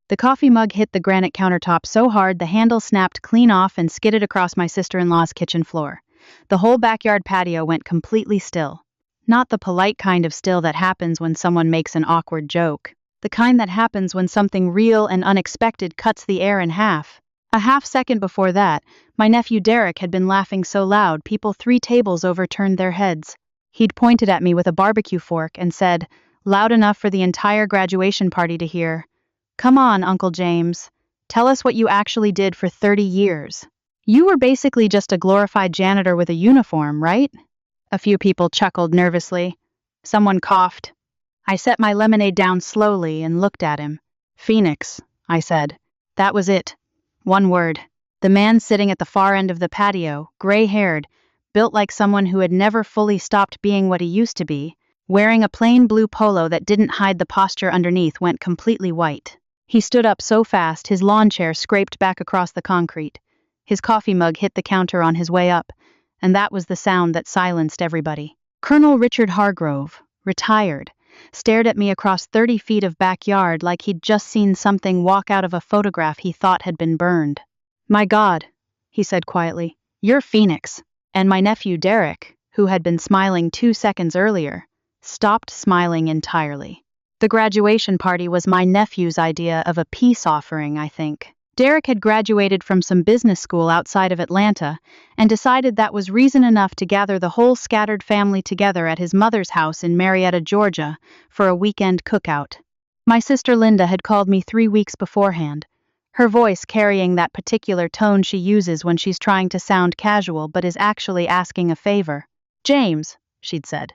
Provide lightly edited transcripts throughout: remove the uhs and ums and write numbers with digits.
The coffee mug hit the granite countertop so hard the handle snapped clean off and skidded across my sister-in-law's kitchen floor. The whole backyard patio went completely still. Not the polite kind of still that happens when someone makes an awkward joke. The kind that happens when something real and unexpected cuts the air in half. A half second before that, my nephew Derek had been laughing so loud people 3 tables over turned their heads. He'd pointed at me with a barbecue fork and said, loud enough for the entire graduation party to hear, "Come on, Uncle James. Tell us what you actually did for 30 years. You were basically just a glorified janitor with a uniform, right?" A few people chuckled nervously. Someone coughed. I set my lemonade down slowly and looked at him. "Phoenix," I said. That was it. One word. The man sitting at the far end of the patio, gray-haired, built like someone who had never fully stopped being what he used to be, wearing a plain blue polo that didn't hide the posture underneath, went completely white. He stood up so fast his lawn chair scraped back across the concrete. His coffee mug hit the counter on his way up, and that was the sound that silenced everybody. Colonel Richard Hargrove, retired, stared at me across 30 feet of backyard like he'd just seen something walk out of a photograph he thought had been burned. "My God," he said quietly, "you're Phoenix." And my nephew Derek, who had been smiling 2 seconds earlier, stopped smiling entirely. The graduation party was my nephew's idea of a peace offering, I think. Derek had graduated from some business school outside of Atlanta and decided that was reason enough to gather the whole scattered family together at his mother's house in Marietta, Georgia, for a weekend cookout. My sister Linda had called me 3 weeks beforehand, her voice carrying that particular tone she uses when she's trying to sound casual but is actually asking a favor. "James," she'd said,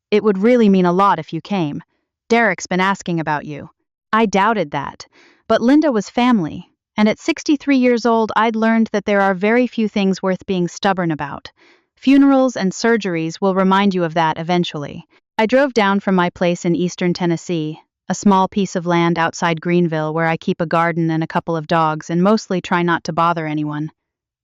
"it would really mean a lot if you came. Derek's been asking about you." I doubted that, but Linda was family. And at 63 years old, I'd learned that there are very few things worth being stubborn about. Funerals and surgeries will remind you of that eventually. I drove down from my place in eastern Tennessee, a small piece of land outside Greenville where I keep a garden and a couple of dogs and mostly try not to bother anyone.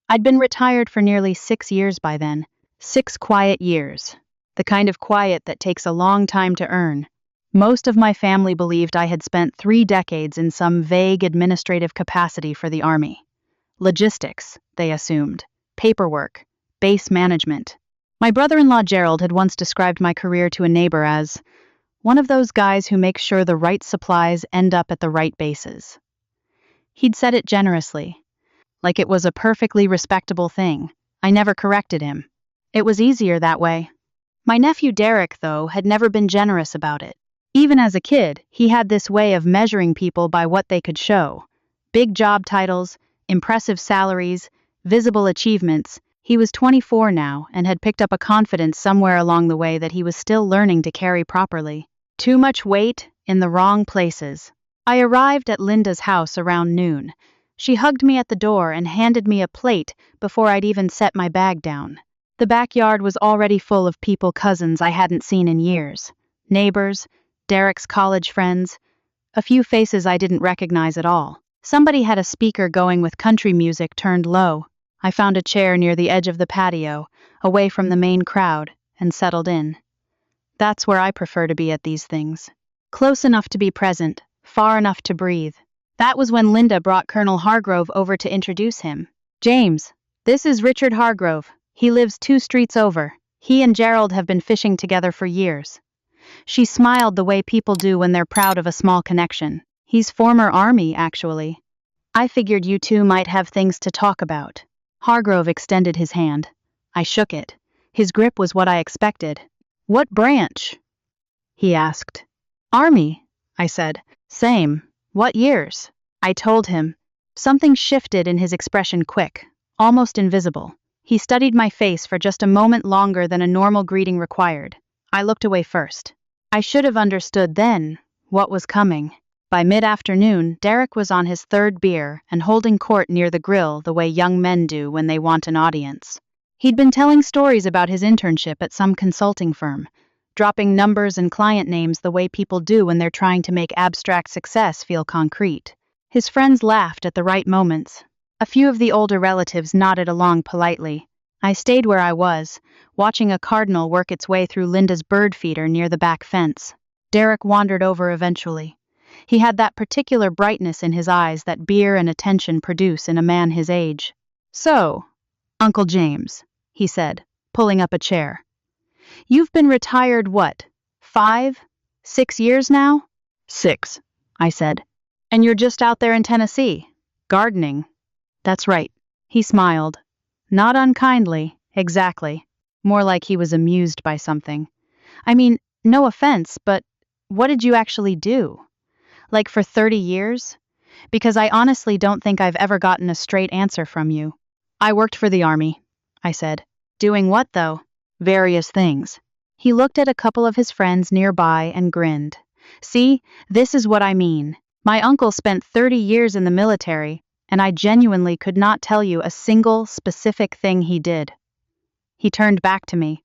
I'd been retired for nearly 6 years by then. 6 quiet years. The kind of quiet that takes a long time to earn. Most of my family believed I had spent 3 decades in some vague administrative capacity for the Army. Logistics, they assumed. Paperwork. Base management. My brother-in-law Gerald had once described my career to a neighbor as one of those guys who makes sure the right supplies end up at the right bases. He'd said it generously, like it was a perfectly respectable thing. I never corrected him. It was easier that way. My nephew Derek, though, had never been generous about it. Even as a kid, he had this way of measuring people by what they could show. Big job titles, impressive salaries, visible achievements. He was 24 now and had picked up a confidence somewhere along the way that he was still learning to carry properly. Too much weight in the wrong places. I arrived at Linda's house around noon. She hugged me at the door and handed me a plate before I'd even set my bag down. The backyard was already full of cousins I hadn't seen in years. Neighbors, Derek's college friends, a few faces I didn't recognize at all. Somebody had a speaker going with country music turned low. I found a chair near the edge of the patio, away from the main crowd, and settled in. That's where I prefer to be at these things. Close enough to be present, far enough to breathe. That was when Linda brought Colonel Hargrove over to introduce him. "James, this is Richard Hargrove. He lives 2 streets over. He and Gerald have been fishing together for years." She smiled the way people do when they're proud of a small connection. "He's former Army, actually. I figured you two might have things to talk about." Hargrove extended his hand. I shook it. His grip was what I expected. "What branch?" he asked. "Army," I said. "Same. What years?" I told him. Something shifted in his expression quick, almost invisible. He studied my face for just a moment longer than a normal greeting required. I looked away first. I should have understood then what was coming. By mid-afternoon, Derek was on his 3rd beer and holding court near the grill the way young men do when they want an audience. He'd been telling stories about his internship at some consulting firm, dropping numbers and client names the way people do when they're trying to make abstract success feel concrete. His friends laughed at the right moments. A few of the older relatives nodded along politely. I stayed where I was, watching a cardinal work its way through Linda's bird feeder near the back fence. Derek wandered over eventually. He had that particular brightness in his eyes that beer and attention produce in a man his age. "So, Uncle James," he said, pulling up a chair. "You've been retired what, 5, 6 years now?" "6," I said. "And you're just out there in Tennessee, gardening." "That's right." He smiled. Not unkindly, exactly. More like he was amused by something. "I mean, no offense, but what did you actually do? Like for 30 years? Because I honestly don't think I've ever gotten a straight answer from you." "I worked for the army," I said. "Doing what, though?" "Various things." He looked at a couple of his friends nearby and grinned. "See, this is what I mean. My uncle spent 30 years in the military, and I genuinely could not tell you a single specific thing he did." He turned back to me.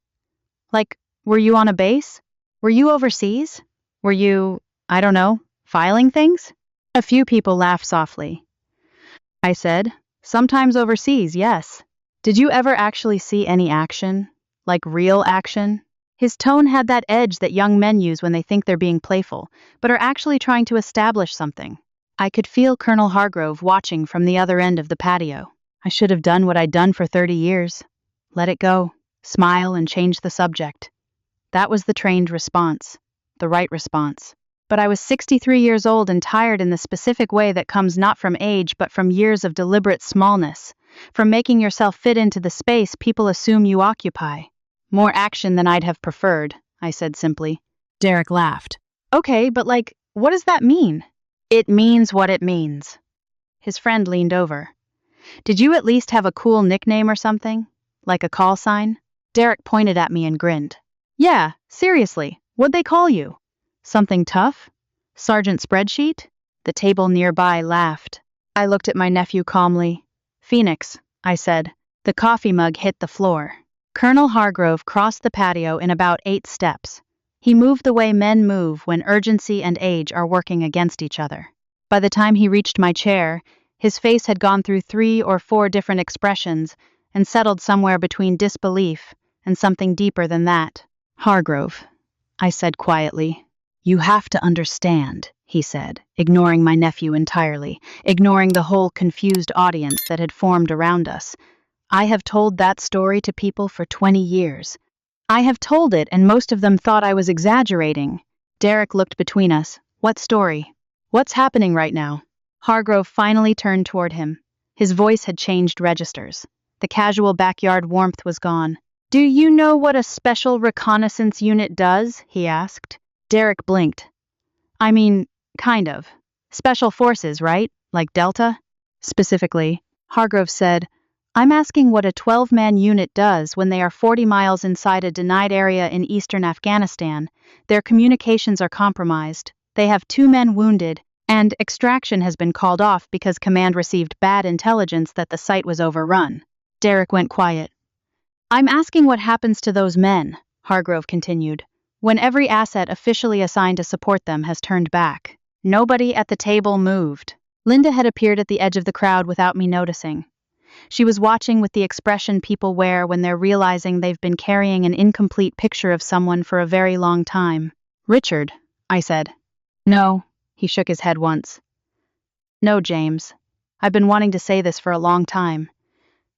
"Like, were you on a base? Were you overseas? Were you, I don't know, filing things?" A few people laughed softly. I said, "Sometimes overseas, yes." "Did you ever actually see any action? Like real action?" His tone had that edge that young men use when they think they're being playful, but are actually trying to establish something. I could feel Colonel Hargrove watching from the other end of the patio. I should have done what I'd done for 30 years. Let it go, smile, and change the subject. That was the trained response, the right response. But I was 63 years old and tired in the specific way that comes not from age but from years of deliberate smallness, from making yourself fit into the space people assume you occupy. "More action than I'd have preferred," I said simply. Derek laughed. "Okay, but like, what does that mean?" "It means what it means." His friend leaned over. "Did you at least have a cool nickname or something? Like a call sign?" Derek pointed at me and grinned. "Yeah, seriously, what'd they call you? Something tough? Sergeant Spreadsheet?" The table nearby laughed. I looked at my nephew calmly. "Phoenix," I said. The coffee mug hit the floor. Colonel Hargrove crossed the patio in about 8 steps. He moved the way men move when urgency and age are working against each other. By the time he reached my chair, his face had gone through 3 or 4 different expressions and settled somewhere between disbelief and something deeper than that. "Hargrove," I said quietly. "You have to understand," he said, ignoring my nephew entirely, ignoring the whole confused audience that had formed around us. "I have told that story to people for 20 years. I have told it, and most of them thought I was exaggerating." Derek looked between us. "What story? What's happening right now?" Hargrove finally turned toward him. His voice had changed registers. The casual backyard warmth was gone. "Do you know what a special reconnaissance unit does?" he asked. Derek blinked. "I mean, kind of. Special forces, right? Like Delta?" "Specifically," Hargrove said, "I'm asking what a 12-man unit does when they are 40 miles inside a denied area in eastern Afghanistan. Their communications are compromised. They have 2 men wounded, and extraction has been called off because command received bad intelligence that the site was overrun." Derek went quiet. "I'm asking what happens to those men," Hargrove continued, "when every asset officially assigned to support them has turned back." Nobody at the table moved. Linda had appeared at the edge of the crowd without me noticing. She was watching with the expression people wear when they're realizing they've been carrying an incomplete picture of someone for a very long time. "Richard," I said. "No," he shook his head once. "No, James. I've been wanting to say this for a long time.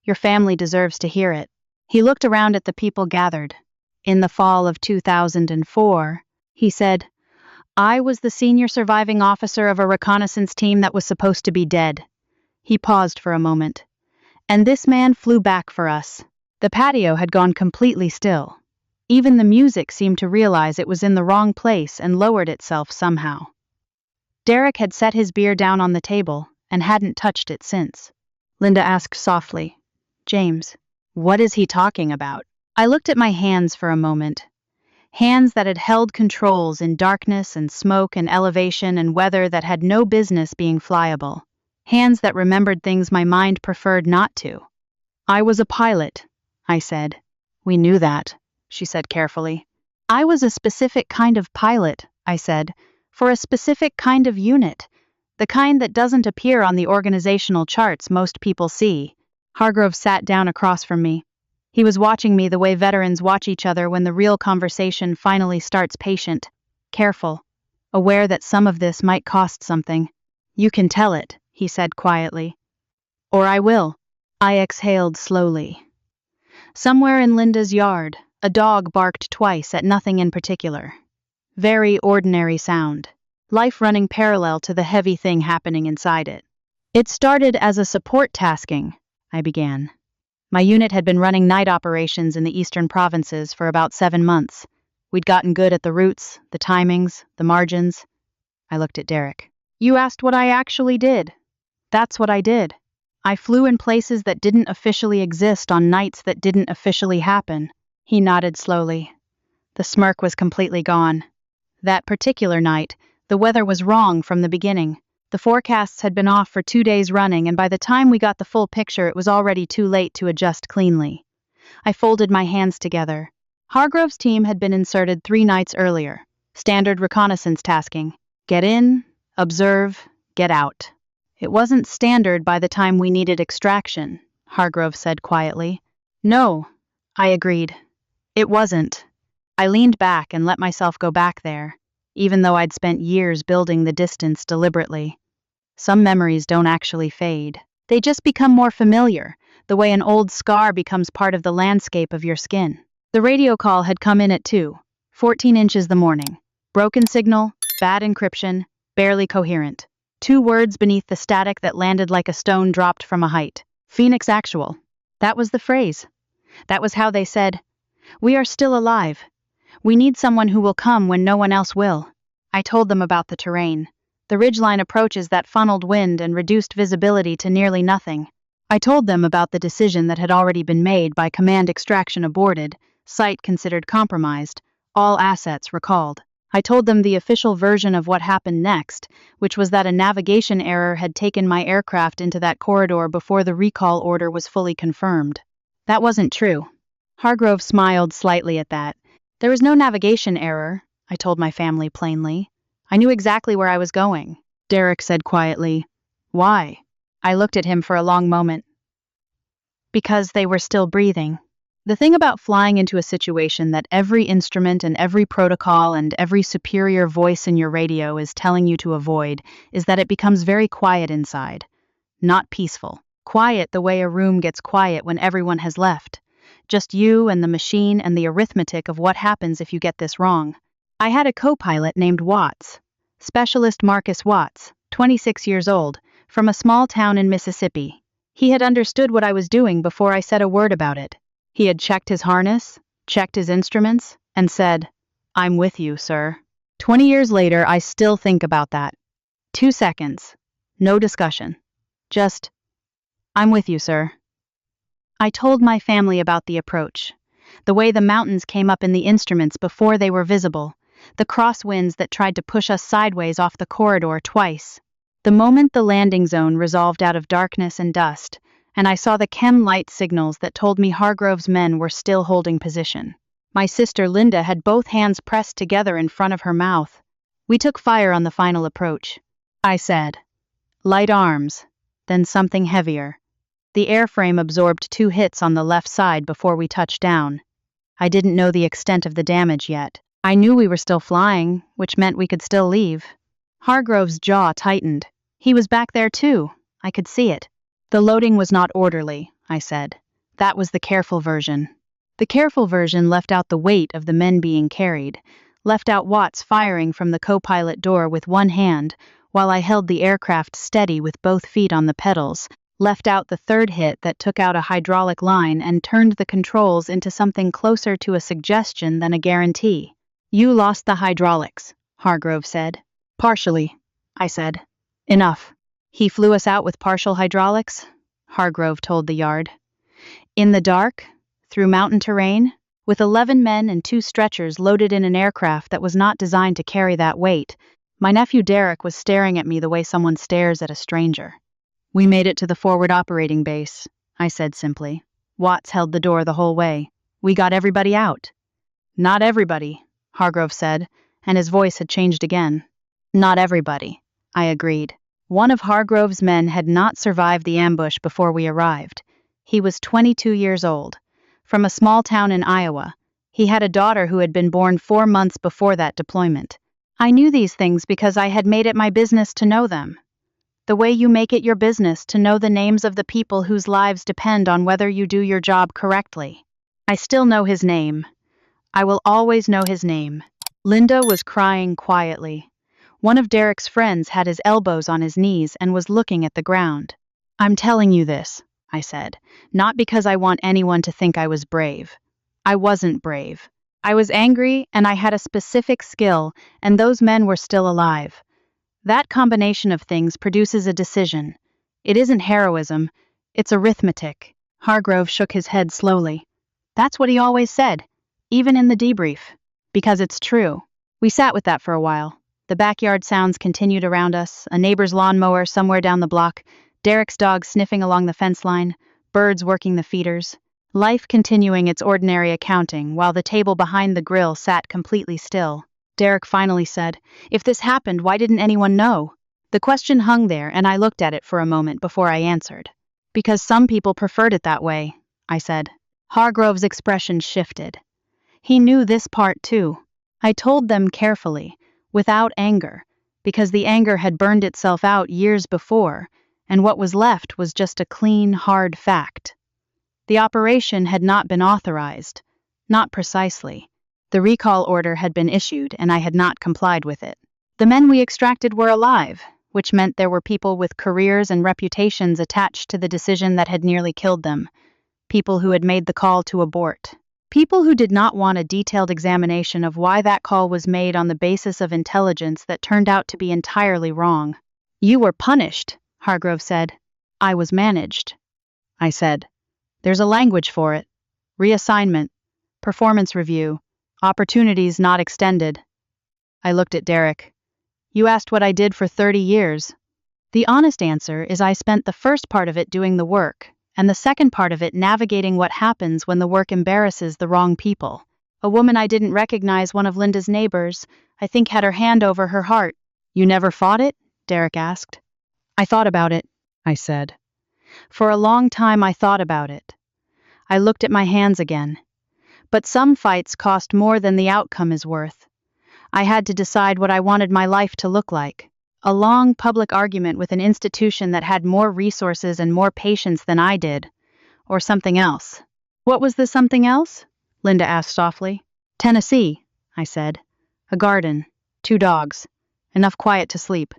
Your family deserves to hear it." He looked around at the people gathered. "In the fall of 2004, he said, I was the senior surviving officer of a reconnaissance team that was supposed to be dead." He paused for a moment. "And this man flew back for us." The patio had gone completely still. Even the music seemed to realize it was in the wrong place and lowered itself somehow. Derek had set his beer down on the table and hadn't touched it since. Linda asked softly, "James, what is he talking about?" I looked at my hands for a moment. Hands that had held controls in darkness and smoke and elevation and weather that had no business being flyable. Hands that remembered things my mind preferred not to. "I was a pilot," I said. "We knew that," she said carefully. "I was a specific kind of pilot," I said, "for a specific kind of unit. The kind that doesn't appear on the organizational charts most people see." Hargrove sat down across from me. He was watching me the way veterans watch each other when the real conversation finally starts, patient, careful, aware that some of this might cost something. "You can tell it," he said quietly. "Or I will." I exhaled slowly. Somewhere in Linda's yard, a dog barked twice at nothing in particular. Very ordinary sound. Life running parallel to the heavy thing happening inside it. "It started as a support tasking," I began. "My unit had been running night operations in the eastern provinces for about 7 months. We'd gotten good at the routes, the timings, the margins." I looked at Derek. "You asked what I actually did. That's what I did. I flew in places that didn't officially exist on nights that didn't officially happen." He nodded slowly. The smirk was completely gone. That particular night, the weather was wrong from the beginning. The forecasts had been off for 2 days running, and by the time we got the full picture, it was already too late to adjust cleanly. I folded my hands together. Hargrove's team had been inserted 3 nights earlier. Standard reconnaissance tasking. Get in, observe, get out. "It wasn't standard by the time we needed extraction," Hargrove said quietly. "No," I agreed. "It wasn't." I leaned back and let myself go back there, even though I'd spent years building the distance deliberately. Some memories don't actually fade. They just become more familiar, the way an old scar becomes part of the landscape of your skin. The radio call had come in at 2:14 inches the morning. Broken signal, bad encryption, barely coherent. 2 words beneath the static that landed like a stone dropped from a height. "Phoenix Actual." That was the phrase. That was how they said, "We are still alive. We need someone who will come when no one else will." I told them about the terrain. The ridgeline approaches that funneled wind and reduced visibility to nearly nothing. I told them about the decision that had already been made by command extraction aborted, site considered compromised, all assets recalled. I told them the official version of what happened next, which was that a navigation error had taken my aircraft into that corridor before the recall order was fully confirmed. That wasn't true. Hargrove smiled slightly at that. "There was no navigation error," I told my family plainly. "I knew exactly where I was going." Derek said quietly, "Why?" I looked at him for a long moment. "Because they were still breathing." The thing about flying into a situation that every instrument and every protocol and every superior voice in your radio is telling you to avoid is that it becomes very quiet inside. Not peaceful. Quiet the way a room gets quiet when everyone has left. Just you and the machine and the arithmetic of what happens if you get this wrong. I had a co-pilot named Watts. Specialist Marcus Watts, 26 years old, from a small town in Mississippi. He had understood what I was doing before I said a word about it. He had checked his harness, checked his instruments, and said, "I'm with you, sir." 20 years later, I still think about that. 2 seconds. No discussion. Just, "I'm with you, sir." I told my family about the approach. The way the mountains came up in the instruments before they were visible. The crosswinds that tried to push us sideways off the corridor twice. The moment the landing zone resolved out of darkness and dust, and I saw the chem light signals that told me Hargrove's men were still holding position. My sister Linda had both hands pressed together in front of her mouth. "We took fire on the final approach," I said. "Light arms, then something heavier. The airframe absorbed 2 hits on the left side before we touched down. I didn't know the extent of the damage yet. I knew we were still flying, which meant we could still leave." Hargrove's jaw tightened. He was back there too. I could see it. "The loading was not orderly," I said. "That was the careful version." The careful version left out the weight of the men being carried, left out Watts firing from the co-pilot door with one hand, while I held the aircraft steady with both feet on the pedals, left out the 3rd hit that took out a hydraulic line and turned the controls into something closer to a suggestion than a guarantee. "You lost the hydraulics," Hargrove said. "Partially," I said. "Enough." "He flew us out with partial hydraulics," Hargrove told the yard. "In the dark, through mountain terrain, with 11 men and 2 stretchers loaded in an aircraft that was not designed to carry that weight." My nephew Derek was staring at me the way someone stares at a stranger. "We made it to the forward operating base," I said simply. "Watts held the door the whole way. We got everybody out." "Not everybody," Hargrove said, and his voice had changed again. "Not everybody," I agreed. One of Hargrove's men had not survived the ambush before we arrived. He was 22 years old. From a small town in Iowa. He had a daughter who had been born 4 months before that deployment. I knew these things because I had made it my business to know them. The way you make it your business to know the names of the people whose lives depend on whether you do your job correctly. I still know his name. I will always know his name. Linda was crying quietly. One of Derek's friends had his elbows on his knees and was looking at the ground. I'm telling you this, I said, not because I want anyone to think I was brave. I wasn't brave. I was angry and I had a specific skill, and those men were still alive. That combination of things produces a decision. It isn't heroism, it's arithmetic. Hargrove shook his head slowly. That's what he always said, even in the debrief. Because it's true. We sat with that for a while. The backyard sounds continued around us, a neighbor's lawnmower somewhere down the block, Derek's dog sniffing along the fence line, birds working the feeders. Life continuing its ordinary accounting while the table behind the grill sat completely still. Derek finally said, "If this happened, why didn't anyone know?" The question hung there and I looked at it for a moment before I answered. Because some people preferred it that way, I said. Hargrove's expression shifted. He knew this part too. I told them carefully, without anger, because the anger had burned itself out years before, and what was left was just a clean, hard fact. The operation had not been authorized. Not precisely. The recall order had been issued and I had not complied with it. The men we extracted were alive, which meant there were people with careers and reputations attached to the decision that had nearly killed them. People who had made the call to abort. People who did not want a detailed examination of why that call was made on the basis of intelligence that turned out to be entirely wrong. You were punished, Hargrove said. I was managed. I said. There's a language for it. Reassignment. Performance review. Opportunities not extended. I looked at Derek. You asked what I did for 30 years. The honest answer is I spent the first part of it doing the work, and the second part of it navigating what happens when the work embarrasses the wrong people. A woman I didn't recognize, one of Linda's neighbors, I think had her hand over her heart. You never fought it? Derek asked. I thought about it, I said. For a long time I thought about it. I looked at my hands again. But some fights cost more than the outcome is worth. I had to decide what I wanted my life to look like. A long public argument with an institution that had more resources and more patience than I did. Or something else. What was the something else? Linda asked softly. Tennessee, I said. A garden. 2 dogs. Enough quiet to sleep.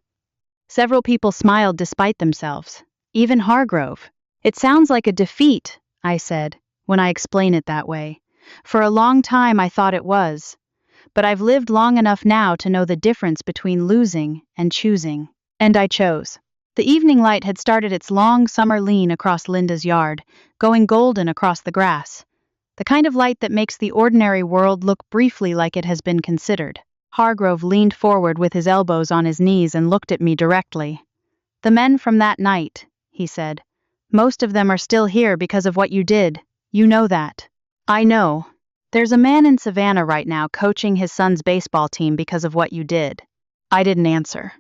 Several people smiled despite themselves. Even Hargrove. It sounds like a defeat, I said, when I explain it that way. For a long time I thought it was. But I've lived long enough now to know the difference between losing and choosing. And I chose. The evening light had started its long summer lean across Linda's yard, going golden across the grass. The kind of light that makes the ordinary world look briefly like it has been considered. Hargrove leaned forward with his elbows on his knees and looked at me directly. The men from that night, he said. Most of them are still here because of what you did. You know that. I know. There's a man in Savannah right now coaching his son's baseball team because of what you did. I didn't answer.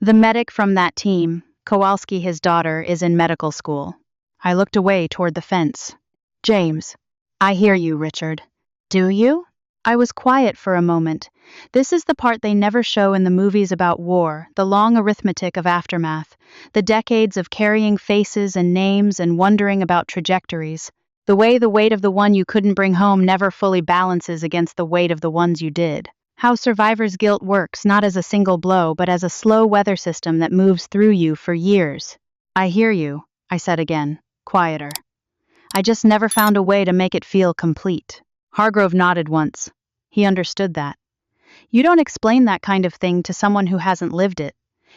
The medic from that team, Kowalski, his daughter, is in medical school. I looked away toward the fence. James. I hear you, Richard. Do you? I was quiet for a moment. This is the part they never show in the movies about war, the long arithmetic of aftermath, the decades of carrying faces and names and wondering about trajectories, the way the weight of the one you couldn't bring home never fully balances against the weight of the ones you did. How survivor's guilt works not as a single blow but as a slow weather system that moves through you for years. I hear you, I said again, quieter. I just never found a way to make it feel complete. Hargrove nodded once. He understood that. You don't explain that kind of thing to someone who hasn't lived it.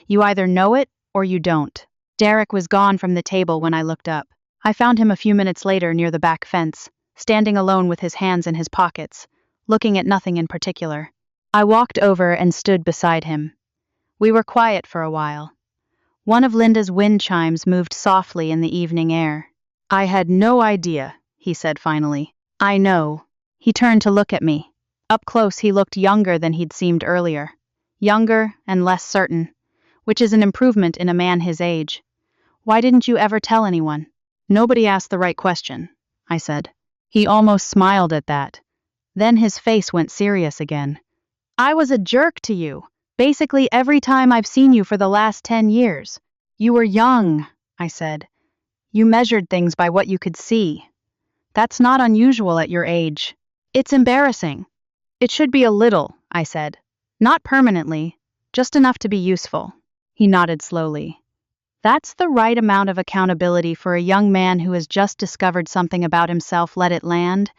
You either know it or you don't. Derek was gone from the table when I looked up. I found him a few minutes later near the back fence, standing alone with his hands in his pockets, looking at nothing in particular. I walked over and stood beside him. We were quiet for a while. One of Linda's wind chimes moved softly in the evening air. I had no idea, he said finally. I know. He turned to look at me. Up close he looked younger than he'd seemed earlier. Younger and less certain, which is an improvement in a man his age. Why didn't you ever tell anyone? Nobody asked the right question, I said. He almost smiled at that. Then his face went serious again. I was a jerk to you. Basically every time I've seen you for the last 10 years. You were young, I said. You measured things by what you could see. That's not unusual at your age. It's embarrassing. It should be a little, I said. Not permanently, just enough to be useful. He nodded slowly. That's the right amount of accountability for a young man who has just discovered something about himself. Let it land.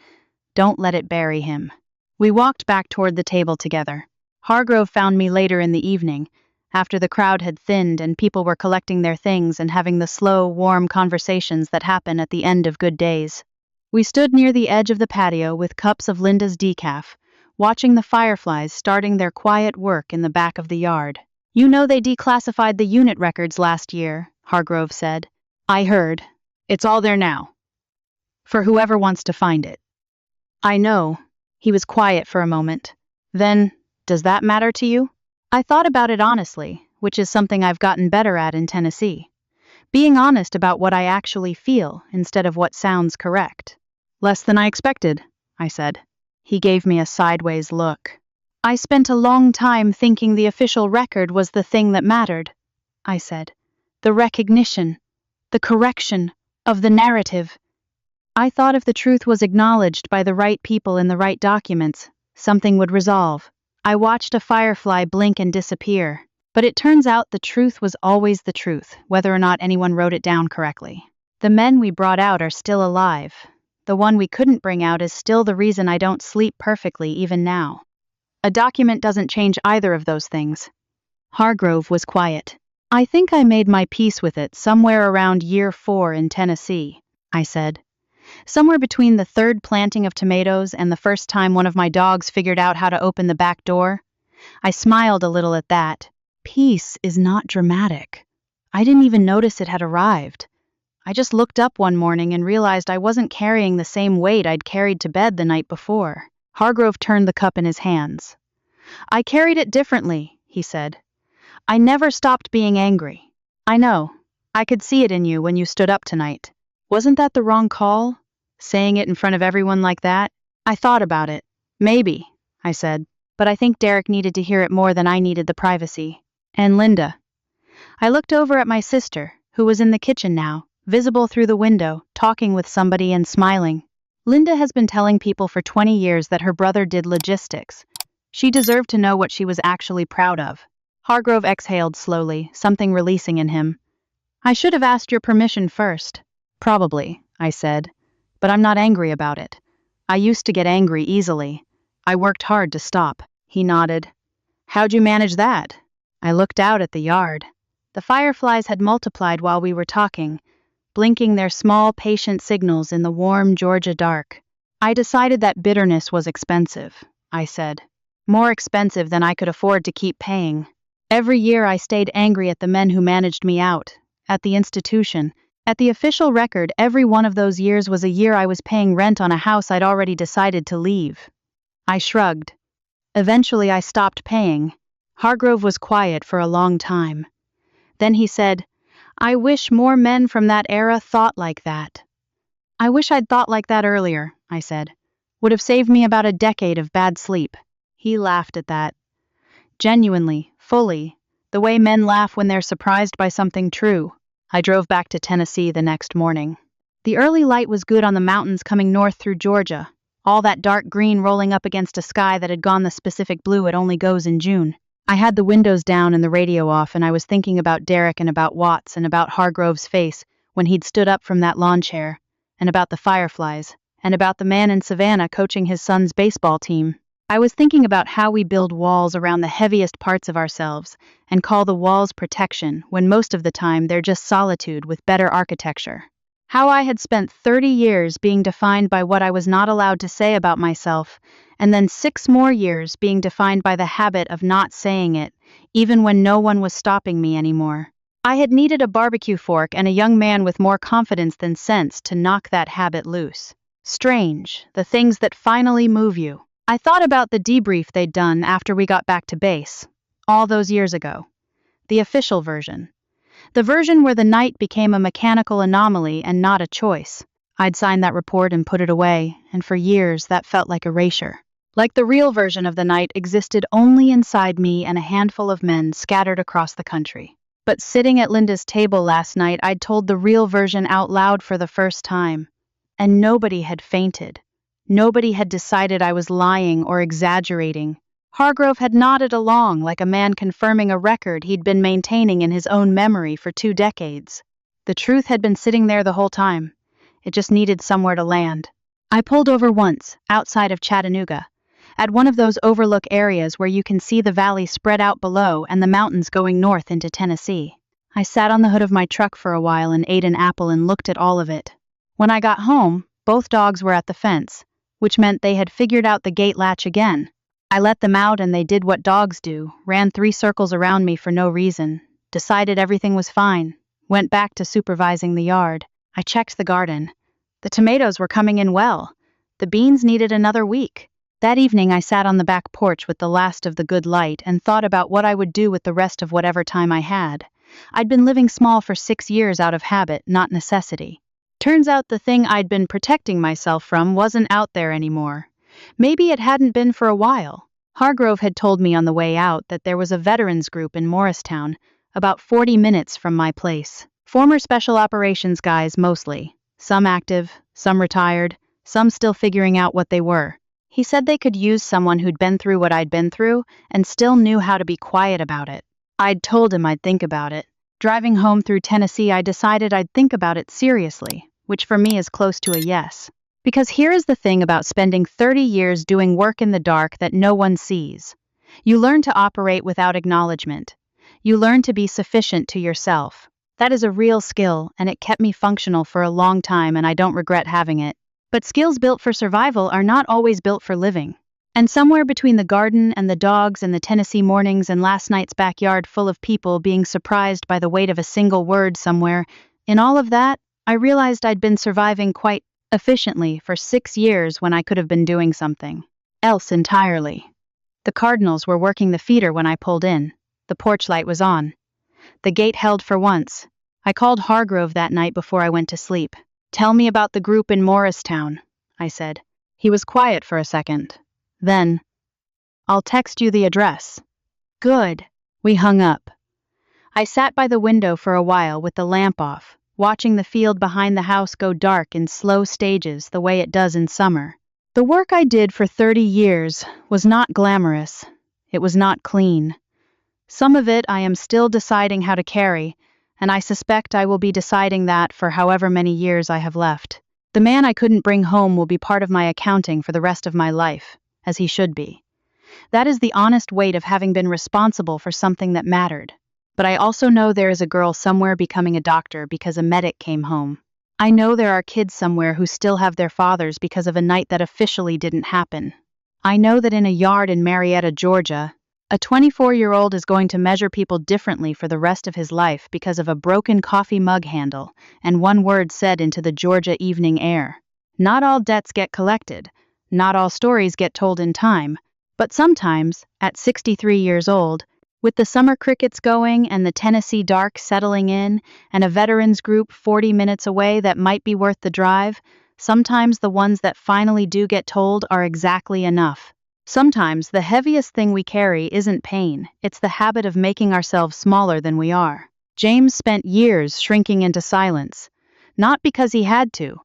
Don't let it bury him. We walked back toward the table together. Hargrove found me later in the evening, after the crowd had thinned and people were collecting their things and having the slow, warm conversations that happen at the end of good days. We stood near the edge of the patio with cups of Linda's decaf, watching the fireflies starting their quiet work in the back of the yard. You know they declassified the unit records last year, Hargrove said. I heard. It's all there now. For whoever wants to find it. I know. He was quiet for a moment. Then, does that matter to you? I thought about it honestly, which is something I've gotten better at in Tennessee. Being honest about what I actually feel instead of what sounds correct. Less than I expected, I said. He gave me a sideways look. I spent a long time thinking the official record was the thing that mattered, I said. The recognition, the correction of the narrative. I thought if the truth was acknowledged by the right people in the right documents, something would resolve. I watched a firefly blink and disappear, but it turns out the truth was always the truth, whether or not anyone wrote it down correctly. The men we brought out are still alive. The one we couldn't bring out is still the reason I don't sleep perfectly even now. A document doesn't change either of those things. Hargrove was quiet. I think I made my peace with it somewhere around year 4 in Tennessee, I said. Somewhere between the third planting of tomatoes and the first time one of my dogs figured out how to open the back door. I smiled a little at that. Peace is not dramatic. I didn't even notice it had arrived. I just looked up one morning and realized I wasn't carrying the same weight I'd carried to bed the night before. Hargrove turned the cup in his hands. I carried it differently, he said. I never stopped being angry. I know. I could see it in you when you stood up tonight. Wasn't that the wrong call? Saying it in front of everyone like that? I thought about it. Maybe, I said. But I think Derek needed to hear it more than I needed the privacy. And Linda. I looked over at my sister, who was in the kitchen now, visible through the window, talking with somebody and smiling. Linda has been telling people for 20 years that her brother did logistics. She deserved to know what she was actually proud of. Hargrove exhaled slowly, something releasing in him. I should have asked your permission first. Probably, I said. But I'm not angry about it. I used to get angry easily. I worked hard to stop. He nodded. How'd you manage that? I looked out at the yard. The fireflies had multiplied while we were talking, blinking their small, patient signals in the warm Georgia dark. I decided that bitterness was expensive, I said. More expensive than I could afford to keep paying. Every year I stayed angry at the men who managed me out, at the institution. At the official record, every one of those years was a year I was paying rent on a house I'd already decided to leave. I shrugged. Eventually I stopped paying. Hargrove was quiet for a long time. Then he said, I wish more men from that era thought like that. I wish I'd thought like that earlier, I said. Would have saved me about a decade of bad sleep. He laughed at that. Genuinely, fully, the way men laugh when they're surprised by something true. I drove back to Tennessee the next morning. The early light was good on the mountains coming north through Georgia, all that dark green rolling up against a sky that had gone the specific blue it only goes in June. I had the windows down and the radio off, and I was thinking about Derek and about Watts and about Hargrove's face when he'd stood up from that lawn chair, and about the fireflies, and about the man in Savannah coaching his son's baseball team. I was thinking about how we build walls around the heaviest parts of ourselves and call the walls protection when most of the time they're just solitude with better architecture. How I had spent 30 years being defined by what I was not allowed to say about myself, and then 6 more years being defined by the habit of not saying it, even when no one was stopping me anymore. I had needed a barbecue fork and a young man with more confidence than sense to knock that habit loose. Strange, the things that finally move you. I thought about the debrief they'd done after we got back to base, all those years ago. The official version. The version where the night became a mechanical anomaly and not a choice. I'd signed that report and put it away, and for years that felt like erasure. Like the real version of the night existed only inside me and a handful of men scattered across the country. But sitting at Linda's table last night, I'd told the real version out loud for the first time. And nobody had fainted. Nobody had decided I was lying or exaggerating. Hargrove had nodded along like a man confirming a record he'd been maintaining in his own memory for 2 decades. The truth had been sitting there the whole time. It just needed somewhere to land. I pulled over once, outside of Chattanooga, at one of those overlook areas where you can see the valley spread out below and the mountains going north into Tennessee. I sat on the hood of my truck for a while and ate an apple and looked at all of it. When I got home, both dogs were at the fence, which meant they had figured out the gate latch again. I let them out and they did what dogs do, ran 3 circles around me for no reason, decided everything was fine, went back to supervising the yard. I checked the garden. The tomatoes were coming in well. The beans needed another week. That evening I sat on the back porch with the last of the good light and thought about what I would do with the rest of whatever time I had. I'd been living small for 6 years out of habit, not necessity. Turns out the thing I'd been protecting myself from wasn't out there anymore. Maybe it hadn't been for a while. Hargrove had told me on the way out that there was a veterans group in Morristown, about 40 minutes from my place. Former special operations guys mostly. Some active, some retired, some still figuring out what they were. He said they could use someone who'd been through what I'd been through and still knew how to be quiet about it. I'd told him I'd think about it. Driving home through Tennessee, I decided I'd think about it seriously, which for me is close to a yes. Because here is the thing about spending 30 years doing work in the dark that no one sees. You learn to operate without acknowledgement. You learn to be sufficient to yourself. That is a real skill, and it kept me functional for a long time, and I don't regret having it. But skills built for survival are not always built for living. And somewhere between the garden and the dogs and the Tennessee mornings and last night's backyard full of people being surprised by the weight of a single word somewhere, in all of that, I realized I'd been surviving quite efficiently for 6 years when I could have been doing something else entirely. The Cardinals were working the feeder when I pulled in. The porch light was on. The gate held for once. I called Hargrove that night before I went to sleep. "Tell me about the group in Morristown," I said. He was quiet for a second. Then, "I'll text you the address." "Good." We hung up. I sat by the window for a while with the lamp off, watching the field behind the house go dark in slow stages the way it does in summer. The work I did for 30 years was not glamorous. It was not clean. Some of it I am still deciding how to carry, and I suspect I will be deciding that for however many years I have left. The man I couldn't bring home will be part of my accounting for the rest of my life, as he should be. That is the honest weight of having been responsible for something that mattered. But I also know there is a girl somewhere becoming a doctor because a medic came home. I know there are kids somewhere who still have their fathers because of a night that officially didn't happen. I know that in a yard in Marietta, Georgia, a 24-year-old is going to measure people differently for the rest of his life because of a broken coffee mug handle and one word said into the Georgia evening air. Not all debts get collected. Not all stories get told in time. But sometimes, at 63 years old, with the summer crickets going and the Tennessee dark settling in and a veterans group 40 minutes away that might be worth the drive, sometimes the ones that finally do get told are exactly enough. Sometimes the heaviest thing we carry isn't pain, it's the habit of making ourselves smaller than we are. James spent years shrinking into silence, not because he had to,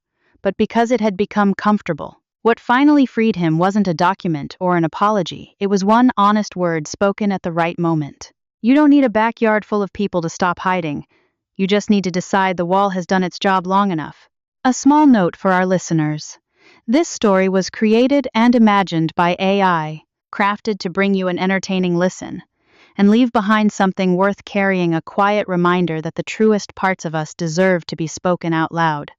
but because it had become comfortable. What finally freed him wasn't a document or an apology, it was one honest word spoken at the right moment. You don't need a backyard full of people to stop hiding. You just need to decide the wall has done its job long enough. A small note for our listeners. This story was created and imagined by AI, crafted to bring you an entertaining listen, and leave behind something worth carrying, a quiet reminder that the truest parts of us deserve to be spoken out loud.